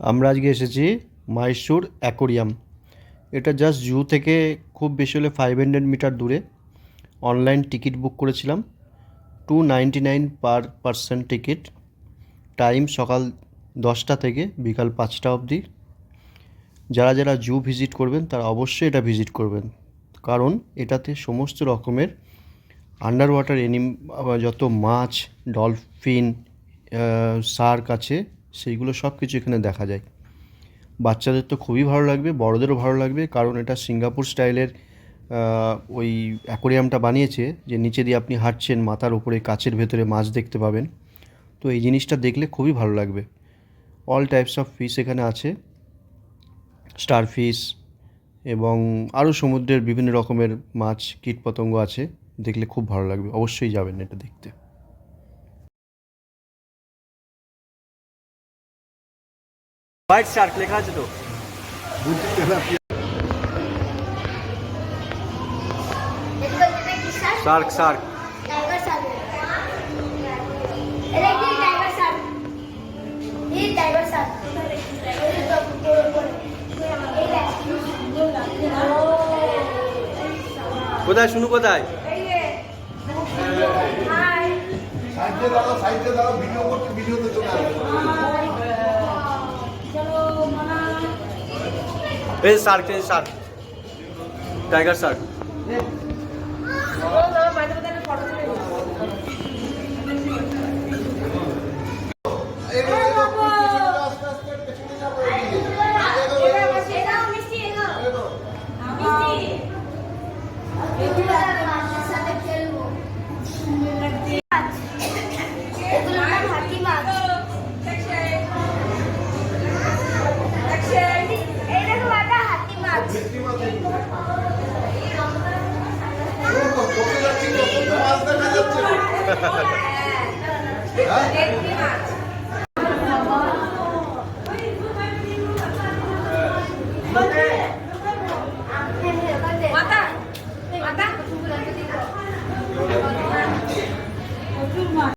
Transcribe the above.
আমরা আজকে এসেছি মাইসোর অ্যাকোরিয়াম। এটা জাস্ট জু থেকে খুব বেশি হলে 500 মিটার দূরে। অনলাইন টিকিট বুক করেছিলাম, 299 পার পারসন টিকিট। টাইম সকাল 10টা থেকে বিকাল 5টা অবধি। যারা যারা জু ভিজিট করবেন তারা অবশ্যই এটা ভিজিট করবেন, কারণ এটাতে সমস্ত রকমের আন্ডার ওয়াটার যত মাছ, ডলফিন, শার্ক আছে, সেইগুলো সব কিছু এখানে দেখা যায়। বাচ্চাদের তো খুবই ভালো লাগবে, বড়োদেরও ভালো লাগবে, কারণ এটা সিঙ্গাপুর স্টাইলের ওই অ্যাকোরিয়ামটা বানিয়েছে যে নিচে দিয়ে আপনি হাঁটছেন, মাথার উপরে কাচের ভেতরে মাছ দেখতে পাবেন। তো এই জিনিসটা দেখলে খুবই ভালো লাগবে। অল টাইপস অফ ফিশ এখানে আছে, স্টার ফিশ এবং আরও সমুদ্রের বিভিন্ন রকমের মাছ, কীটপতঙ্গ আছে। দেখলে খুব ভালো লাগবে, অবশ্যই যাবেন এটা দেখতে। হোয়াইট শার্ক লেখা আছে তো। শার্ক শার্ক टाइगर शार्क এটা কি টাইগার শার্ক এই টাইগার শার্ক কোথায় শুনু কোথায়? সাইডে দাঁড়াও ভিডিও করতে, ভিডিওতে চলে আসবে। এই শার্ক, এই শার্ক, টাইগার শার্ক। হ্যাঁ